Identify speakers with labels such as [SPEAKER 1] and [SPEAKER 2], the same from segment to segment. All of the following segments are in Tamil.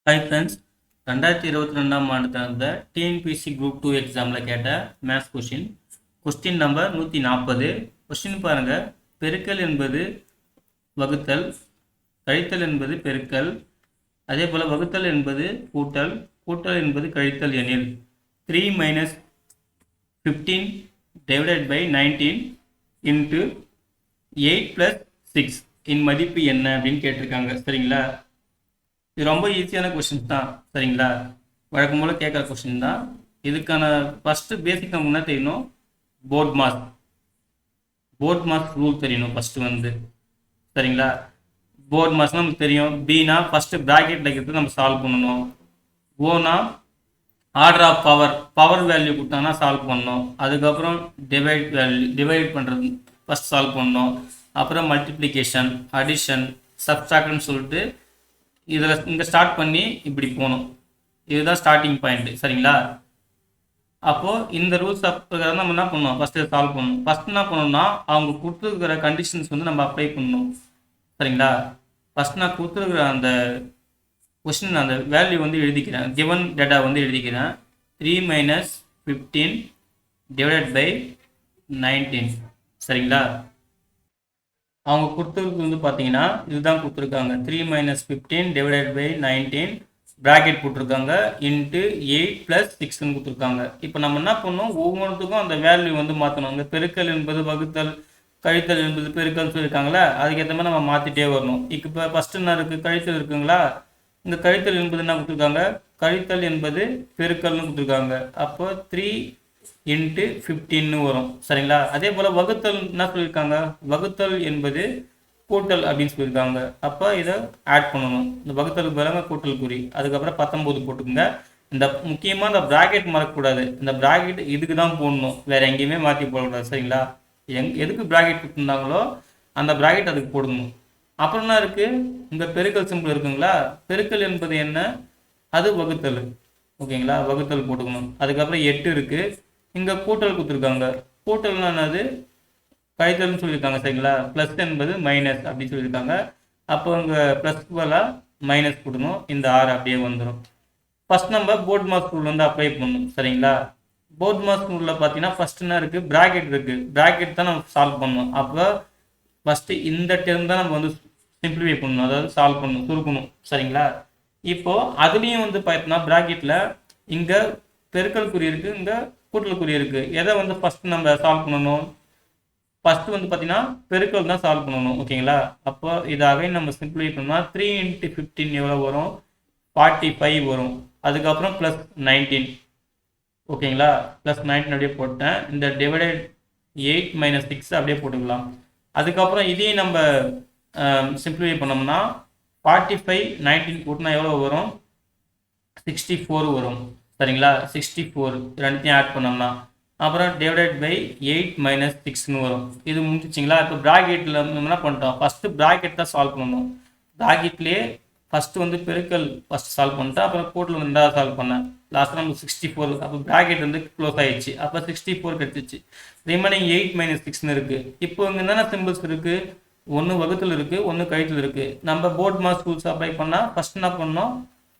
[SPEAKER 1] ஹாய் ஃப்ரெண்ட்ஸ், 2022ஆம் ஆண்டு நடந்த டிஎன்பிஎஸ்சி குரூப் 2 எக்ஸாமில் கேட்ட மேத்ஸ் கொஸ்டின் நம்பர் 140. கொஸ்டின் பாருங்கள். பெருக்கல் என்பது வகுத்தல், கழித்தல் என்பது பெருக்கல், அதே போல் வகுத்தல் என்பது கூட்டல், கூட்டல் என்பது கழித்தல் எனில் 3 - 15 divided by 19 into 8 + 6 இன் மதிப்பு என்ன அப்படின்னு கேட்டிருக்காங்க. சரிங்களா, இது ரொம்ப ஈஸியான கொஸ்டின் தான். சரிங்களா, வழக்கம் போல் கேட்குற கொஸ்டின் தான். இதுக்கான ஃபஸ்ட்டு பேசிக் நம்ம என்ன தெரியணும், போர்ட் மாஸ் ரூல் தெரியணும் ஃபஸ்ட்டு சரிங்களா, போர்ட் மாஸ் நமக்கு தெரியும். பினா ஃபஸ்ட்டு ப்ராக்கெட்டில் இருக்கிறது நம்ம சால்வ் பண்ணணும். ஓனா ஆர்டர் ஆஃப் பவர் வேல்யூ கொடுத்தாங்கன்னா சால்வ் பண்ணணும். அதுக்கப்புறம் டிவைட் பண்ணுறது ஃபஸ்ட் சால்வ் பண்ணணும். அப்புறம் மல்டிப்ளிகேஷன், அடிஷன், சப்ஸ்ட்ராக்ட்னு சொல்லிட்டு இதில் இங்கே ஸ்டார்ட் பண்ணி இப்படி போகணும். இதுதான் ஸ்டார்டிங் பாயிண்ட். சரிங்களா, அப்போது இந்த ரூல்ஸ் பிரகாரம் நம்ம என்ன பண்ணணும், ஃபஸ்ட்டு சால்வ் பண்ணணும். ஃபஸ்ட் என்ன பண்ணணும்னா அவங்க கொடுத்துருக்கிற கண்டிஷன்ஸ் நம்ம அப்ளை பண்ணணும். சரிங்களா, ஃபஸ்ட் நான் கொடுத்துருக்குற அந்த கொஸ்டின் அந்த வேல்யூ எழுதிக்கிறேன், கிவன் டேட்டா எழுதிக்கிறேன். 3 - 15 divided by 19. சரிங்களா, அவங்க கொடுத்துருக்கு பார்த்தீங்கன்னா இதுதான் கொடுத்துருக்காங்க. 3 - 15 divided by 19 ப்ராக்கெட் போட்டிருக்காங்க இன்ட்டு 8 + 6ன்னு கொடுத்துருக்காங்க. இப்போ நம்ம என்ன பண்ணணும், ஒவ்வொன்றுத்துக்கும் அந்த வேல்யூ மாற்றணும். இந்த பெருக்கல் என்பது வகுத்தல், கழித்தல் என்பது பெருக்கல் சொல்லியிருக்காங்களா, அதுக்கேற்ற மாதிரி நம்ம மாற்றிட்டே வரணும். இப்போ ஃபஸ்ட்டு என்ன இருக்குது, கழித்தல் இருக்குங்களா. இந்த கழித்தல் என்பது என்ன கொடுத்துருக்காங்க, கழித்தல் என்பது பெருக்கல்னு கொடுத்துருக்காங்க. அப்போ 3 × 15 வரும். சரிங்களா, அதே போல் வகுத்தல் என்ன சொல்லியிருக்காங்க, வகுத்தல் என்பது கூட்டல் அப்படின்னு சொல்லியிருக்காங்க. அப்போ இதை ஆட் பண்ணணும். இந்த வகுத்தலுக்கு பதிலாக கூட்டல் குறி, அதுக்கப்புறம் 19 போட்டுக்கோங்க. இந்த முக்கியமாக இந்த ப்ராக்கெட் மறக்கக்கூடாது. இந்த ப்ராக்கெட் இதுக்கு தான் போடணும், வேறு எங்கேயுமே மாற்றி போடக்கூடாது. சரிங்களா, எதுக்கு ப்ராக்கெட் கொடுத்துருந்தாங்களோ அந்த ப்ராக்கெட் அதுக்கு போடணும். அப்புறம் என்ன இருக்குது, இங்கே பெருக்கல் சிம்பிள் இருக்குங்களா. பெருக்கல் என்பது என்ன, அது வகுத்தல். ஓகேங்களா, வகுத்தல் போட்டுக்கணும். அதுக்கப்புறம் 8 இருக்குது. இங்கே கூட்டல் கொடுத்துருக்காங்க. கூட்டல்னா என்னது, கழித்தல்னு சொல்லியிருக்காங்க. சரிங்களா, ப்ளஸ் என்பது மைனஸ் அப்படின்னு சொல்லியிருக்காங்க. அப்போ இங்கே ப்ளஸ்க்கு பதிலாக மைனஸ் போடணும். இந்த 6 அப்படியே வந்துடும். ஃபஸ்ட் நம்ம போர்ட் மாஸ் ரூல் அப்ளை பண்ணணும். சரிங்களா, போர்ட் மாஸ் ரூலில் பார்த்தீங்கன்னா ஃபஸ்ட் என்ன இருக்குது, ப்ராக்கெட் இருக்குது. ப்ராக்கெட் தான் நம்ம சால்வ் பண்ணணும். அப்போ ஃபஸ்ட்டு இந்த டெர்ம் தான் நம்ம சிம்பிளிஃபை பண்ணணும், அதாவது சால்வ் பண்ணணும், சுருக்கணும். சரிங்களா, இப்போது அதுலேயும் பார்த்தீங்கன்னா ப்ராக்கெட்டில் இங்கே பெருக்கல் குறி இருக்குது, இங்கே கூட்டல் குறி இருக்குது. எதை ஃபஸ்ட்டு நம்ம சால்வ் பண்ணணும், ஃபஸ்ட்டு பார்த்தீங்கன்னா பெருக்கல் தான் சால்வ் பண்ணணும். ஓகேங்களா, அப்போ இதாக நம்ம சிம்பிளிஃபை பண்ணால் 3 × 15 எவ்வளோ வரும், 45 வரும். அதுக்கப்புறம் ப்ளஸ் 19. ஓகேங்களா, ப்ளஸ் 19 அப்படியே போட்டேன். இந்த டிவைடட் 8 - 6 அப்படியே போட்டுக்கலாம். அதுக்கப்புறம் இதையும் நம்ம சிம்பிளிஃபை பண்ணோம்னா 45 19 கூட்டினா எவ்வளோ வரும், 64 வரும். சரிங்களா, 64 ரெண்டுத்தையும் ஆட் பண்ணோம்னா அப்புறம் டிவைடட் பை 8 - 6ன்னு வரும். இது முடிச்சிங்களா. இப்போ ப்ராக்கெட்டில் என்ன பண்ணிட்டோம், ஃபஸ்ட்டு ப்ராக்கெட் தான் சால்வ் பண்ணணும். ப்ராக்கெட்லேயே ஃபஸ்ட்டு பெருக்கல் ஃபஸ்ட் சால்வ் பண்ணிட்டேன், அப்புறம் கூட்டல் ரெண்டாவது சால்வ் பண்ணேன். லாஸ்ட்டாக நம்ம 64. அப்போ ப்ராக்கெட் க்ளோஸ் ஆகிடுச்சு. அப்போ 64 கிடச்சிச்சு. ரிமைனிங் 8 - 6ன்னு இருக்குது. இப்போ இங்கே என்னென்ன சிம்பிள்ஸ் இருக்குது, ஒன்று வகுத்தல் இருக்குது, ஒன்று கழித்தல் இருக்குது. நம்ம போர்ட் மாஸ் ரூல்ஸ் அப்ளை பண்ணால் ஃபஸ்ட் என்ன பண்ணோம்,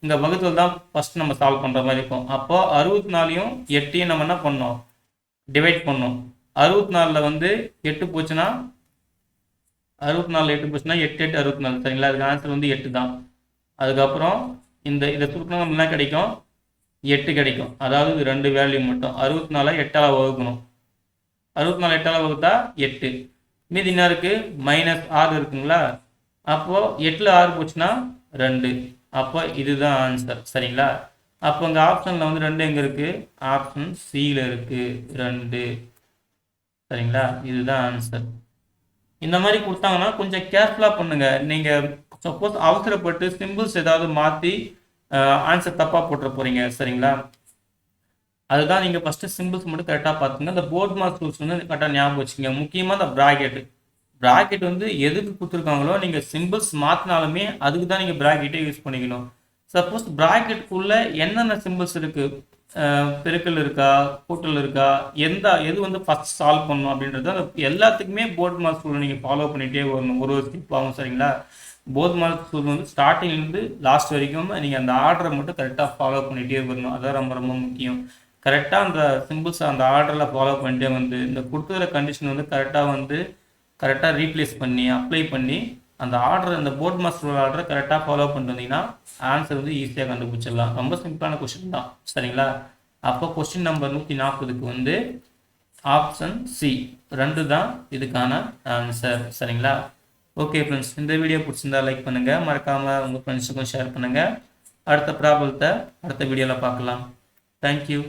[SPEAKER 1] இந்த வகுத்தல் தான் ஃபஸ்ட் நம்ம சால்வ் பண்ணுற மாதிரி இருக்கும். அப்போ 64யும் 8யும் நம்ம என்ன பண்ணோம், டிவைட் பண்ணோம். 64ல் 8 போச்சுன்னா 8 8 64. சரிங்களா, அதுக்கு ஆன்சர் 8 தான். அதுக்கப்புறம் இதை சுருக்கினா நம்ம என்ன கிடைக்கும், 8 கிடைக்கும். அதாவது இது 2 வேல்யூ மட்டும். 64 8ஆல் வகுக்கணும். 64 8ஆல் வகுத்தா 8. மீதி என்ன இருக்குது, -6 இருக்குங்களா. அப்போது 8ல் 6 போச்சுன்னா 2. அப்போ இதுதான் ஆன்சர். சரிங்களா, அப்போ இங்கே ஆப்ஷனில் 2 எங்கே இருக்குது, ஆப்ஷன் சியில் இருக்குது 2. சரிங்களா, இதுதான் ஆன்சர். இந்த மாதிரி கொடுத்தாங்கன்னா கொஞ்சம் கேர்ஃபுல்லாக பண்ணுங்கள். நீங்கள் சப்போஸ் அவசரப்பட்டு சிம்பிள்ஸ் ஏதாவது மாற்றி ஆன்சர் தப்பாக போட்டுற போகிறீங்க. சரிங்களா, அதுதான் நீங்கள் ஃபஸ்ட்டு சிம்பிள்ஸ் மட்டும் கரெக்டாக பார்த்துங்க. இந்த போர்ட் மார்க் ரூல்ஸ் கரெக்டாக ஞாபகம் வச்சுங்க. முக்கியமாக இந்த ப்ராக்கெட் எதுக்கு கொடுத்துருக்காங்களோ நீங்கள் சிம்பிள்ஸ் மாற்றினாலுமே அதுக்கு தான் நீங்கள் ப்ராக்கெட்டே யூஸ் பண்ணிக்கணும். சப்போஸ் ப்ராக்கெட்டுக்குள்ளே என்னென்ன சிம்பிள்ஸ் இருக்குது, பெருக்கல் இருக்கா, கூட்டல் இருக்கா, எது ஃபஸ்ட் சால்வ் பண்ணணும் அப்படின்றது அந்த எல்லாத்துக்குமே போர்ட் மாஸ் ரூல் நீங்கள் ஃபாலோ பண்ணிகிட்டே வரணும், ஒரு ஸ்டெப் ஆகும். சரிங்களா, போத் மாடல் ரூல் வந்து ஸ்டார்டிங்லேருந்து லாஸ்ட் வரைக்கும் நீங்கள் அந்த ஆர்டரை மட்டும் கரெக்டாக ஃபாலோ பண்ணிகிட்டே வரணும். அதான் ரொம்ப ரொம்ப முக்கியம். கரெக்டாக அந்த சிம்பிள்ஸை அந்த ஆர்டரில் ஃபாலோ பண்ணிட்டே வந்து இந்த கொடுத்துற கண்டிஷன் வந்து கரெக்டாக ரீப்ளேஸ் பண்ணி அப்ளை பண்ணி அந்த ஆர்டர் அந்த போர்ட் மாஸ்டர் ஆர்டரை கரெக்டாக ஃபாலோ பண்ணிட்டு வந்தீங்கன்னா ஆன்சர் வந்து ஈஸியாக கண்டுபிடிச்சிடலாம். ரொம்ப சிம்பிளான கொஸ்டின் தான். சரிங்களா? அப்போ கொஸ்டின் நம்பர் 140க்கு வந்து ஆப்ஷன் சி 2 தான் இதுக்கான ஆன்சர். சரிங்களா? ஓகே ஃப்ரெண்ட்ஸ், இந்த வீடியோ பிடிச்சிருந்தா லைக் பண்ணுங்கள், மறக்காமல் உங்கள் ஃப்ரெண்ட்ஸுக்கும் ஷேர் பண்ணுங்கள். அடுத்த ப்ராப்ளத்தை அடுத்த வீடியோவில் பார்க்கலாம். தேங்க்யூ.